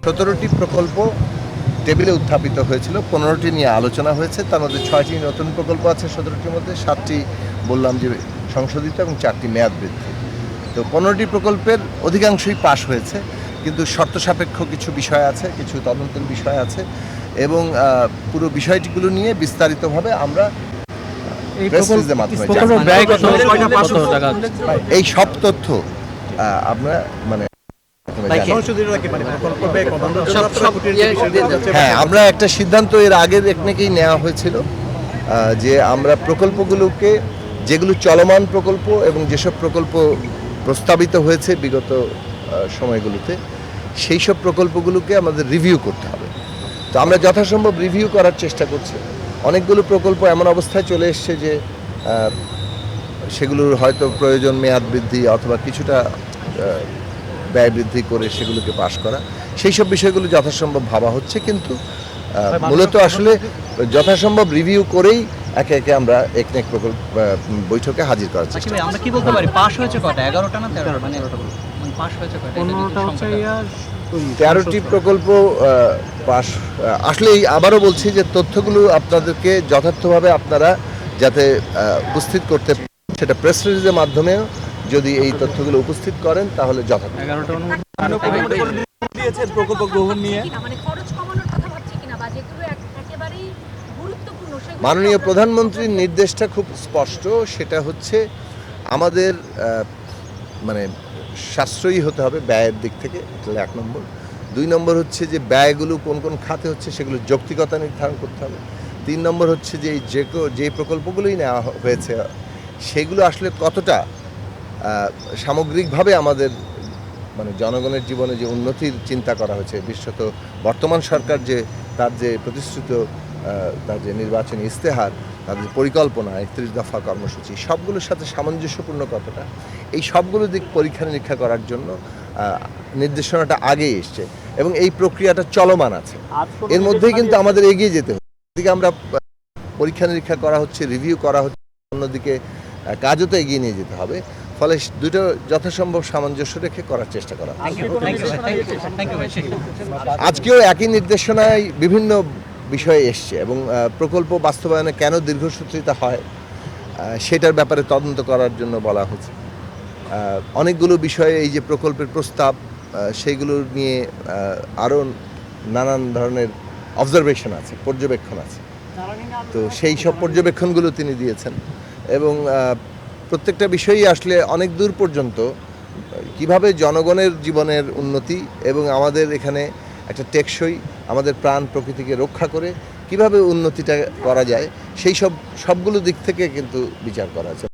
17টি প্রকল্প টেবিলে উত্থাপিত হয়েছিল, 15টি নিয়ে আলোচনা হয়েছে। তার মধ্যে 6টি নতুন প্রকল্প আছে, 17টির মধ্যে 7টি বললাম যে সংশোধিত এবং 4টি মেয়াদ বৃদ্ধি। তো 15টি প্রকল্পের অধিকাংশই পাশ হয়েছে, কিন্তু শর্ত সাপেক্ষ কিছু বিষয় আছে, কিছু তদন্তের বিষয় আছে এবং পুরো বিষয়টিগুলো নিয়ে বিস্তারিতভাবে আমরা এই সব তথ্য আমরা হ্যাঁ, আমরা একটা সিদ্ধান্ত এর আগের একনেকেই নেওয়া হয়েছিল যে আমরা প্রকল্পগুলোকে, যেগুলো চলমান প্রকল্প এবং যেসব প্রকল্প প্রস্তাবিত হয়েছে বিগত সময়গুলোতে, সেই সব প্রকল্পগুলোকে আমাদের রিভিউ করতে হবে। তো আমরা যথাসম্ভব রিভিউ করার চেষ্টা করছি। অনেকগুলো প্রকল্প এমন অবস্থায় চলে এসছে যে সেগুলোর হয়তো প্রয়োজন মেয়াদ বৃদ্ধি অথবা কিছুটা ব্যয় বৃদ্ধি করে সেগুলোকে পাশ করা, সেই সব বিষয়গুলো যথাসম্ভব ভাবা হচ্ছে। কিন্তু মূলত আসলে যথাসম্ভব রিভিউ করেই একে একে আমরা একনেক প্রকল্প বৈঠকে হাজির করার চেষ্টা করছি। আমরা কি বলতে পারি, পাশ হয়েছে কটা? 11টা না 13টা? মানে পাশ হয়েছে কটা? 13টি প্রকল্প পাশ। আসলে আবারও বলছি যে তথ্যগুলো আপনাদেরকে যথার্থভাবে আপনারা যাতে উপস্থিত করতে, সেটা প্রেস রিলিজের মাধ্যমে যদি এই তথ্যগুলো উপস্থিত করেন তাহলে যথার্থ। প্রকল্প গ্রহণ নিয়ে মাননীয় প্রধানমন্ত্রীর নির্দেশটা খুব স্পষ্ট, সেটা হচ্ছে আমাদের মানে সাশ্রয়ী হতে হবে ব্যয়ের দিক থেকে, তাহলে 1 নম্বর। 2 নম্বর হচ্ছে যে ব্যয়গুলো কোন কোন খাতে হচ্ছে সেগুলো যৌক্তিকতা নির্ধারণ করতে হবে। 3 নম্বর হচ্ছে যে যে প্রকল্পগুলোই নেওয়া হয়েছে সেগুলো আসলে কতটা সামগ্রিকভাবে আমাদের মানে জনগণের জীবনে যে উন্নতির চিন্তা করা হয়েছে, বিশেষত বর্তমান সরকার যে তার যে প্রতিশ্রুত তার যে নির্বাচনী ইস্তেহার, তাদের পরিকল্পনা, 31 দফা কর্মসূচি, সবগুলোর সাথে সামঞ্জস্যপূর্ণ কতটা, এই সবগুলো দিক পরীক্ষা নিরীক্ষা করার জন্য নির্দেশনাটা আগেই এসছে এবং এই প্রক্রিয়াটা চলমান আছে। এর মধ্যেই কিন্তু আমাদের এগিয়ে যেতে হবে। এদিকে আমরা পরীক্ষা নিরীক্ষা করা হচ্ছে, রিভিউ করা হচ্ছে, অন্যদিকে কাজও তো এগিয়ে নিয়ে যেতে হবে। ফলে দুটো যথাসম্ভব সামঞ্জস্য রেখে করার চেষ্টা করা। আজকেও একই নির্দেশনায় বিভিন্ন বিষয়ে এসছে এবং প্রকল্প বাস্তবায়নে কেন দীর্ঘসূত্রিতা হয় সেটার ব্যাপারে তদন্ত করার জন্য বলা হচ্ছে। অনেকগুলো বিষয়ে এই যে প্রকল্পের প্রস্তাব, সেইগুলো নিয়ে আরও নানান ধরনের অবজারভেশন আছে, পর্যবেক্ষণ আছে। তো সেই সব পর্যবেক্ষণগুলো তিনি দিয়েছেন এবং প্রত্যেকটা বিষয়ই আসলে অনেক দূর পর্যন্ত কিভাবে জনগণের জীবনের উন্নতি এবং আমাদের এখানে একটা টেকসই আমাদের প্রাণ প্রকৃতিকে রক্ষা করে কিভাবে উন্নতিটা করা যায়, সেই সবগুলো দিক থেকে কিন্তু বিচার করা আছে।